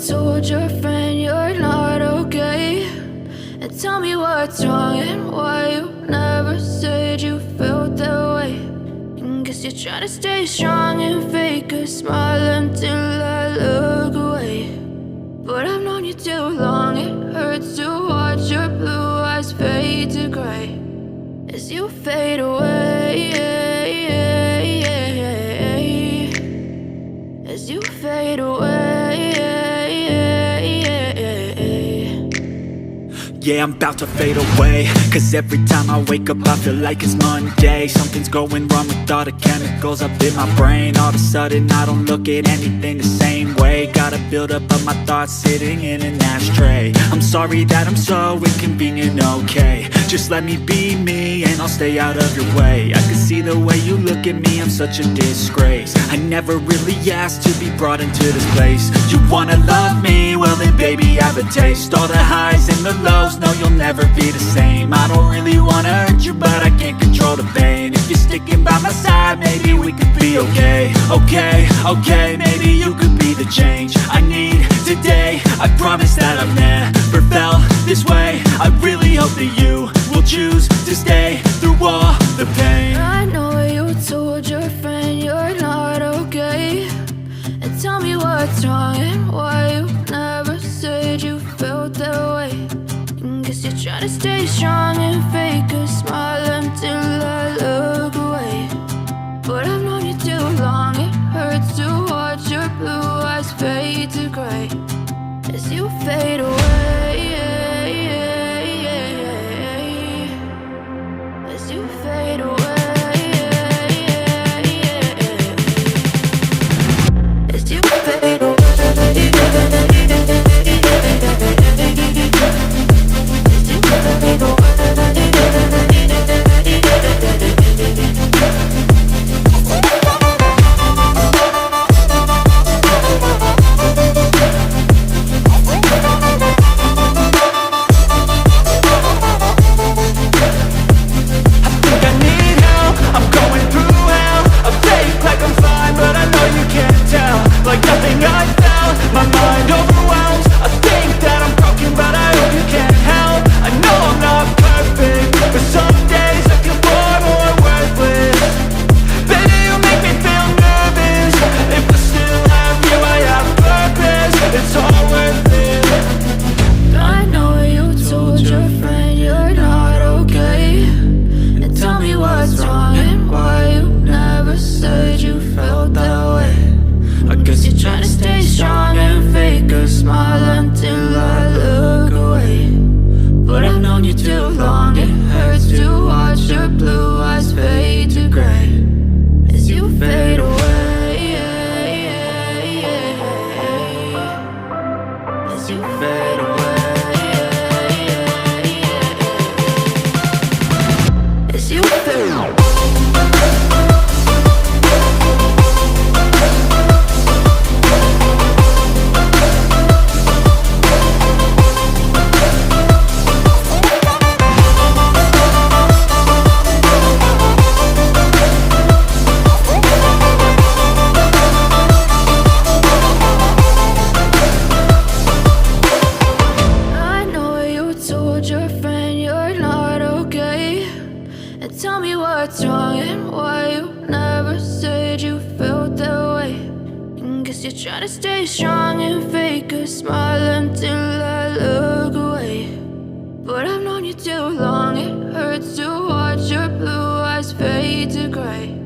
told your friend you're not okay, and tell me what's wrong and why you never said you felt that way. And guess you're trying to stay strong and fake a smile until I look away. But I've known you too long, it hurts to watch your blue eyes fade to gray as you fade away, as you fade away. Yeah, I'm about to fade away, cause every time I wake up I feel like it's Monday. Something's going wrong with all the chemicals up in my brain. All of a sudden I don't look at anything the same way. Gotta build up of my thoughts sitting in an ashtray. I'm sorry that I'm so inconvenient, okay. Just let me be me and I'll stay out of your way. I can see the way you look at me, I'm such a disgrace. I never really asked to be brought into this place. You wanna love me? Well then baby have a taste. All the highs and the lows, no you'll never be the same. I don't really wanna hurt you but I can't control the pain. If you're sticking by my side maybe we could be okay. Okay, maybe you could be the change I need today. I promise that I've never felt this way. I really hope that you will choose to stay through all the pain. I know you told your friend you're not okay, and tell me what's wrong and why you never said you felt that way. And guess you're trying to stay strong and fake a smile until I look away. But I've known you too long, it hurts to watch your blue eyes fade to gray as you fade away, as you fade away, as you fade away. Like nothing I felt, my mind overwhelms. I think that I'm broken, but I hope you can't help. I know I'm not perfect, but some days I feel far more worthless. Baby, you make me feel nervous. If I still have you, I have purpose. It's all worth it. I know you told your friend you're not okay, and tell me what's wrong and why you never said you felt that way. I guess you're trying to stay strong and fake a smile until I look away. But I've known you too long, it hurts to watch your blue eyes fade to gray as you fade away, as you fade away, as you fade away. Tell me what's wrong and why you never said you felt that way. And guess you're trying to stay strong and fake a smile until I look away. But I've known you too long, it hurts to watch your blue eyes fade to gray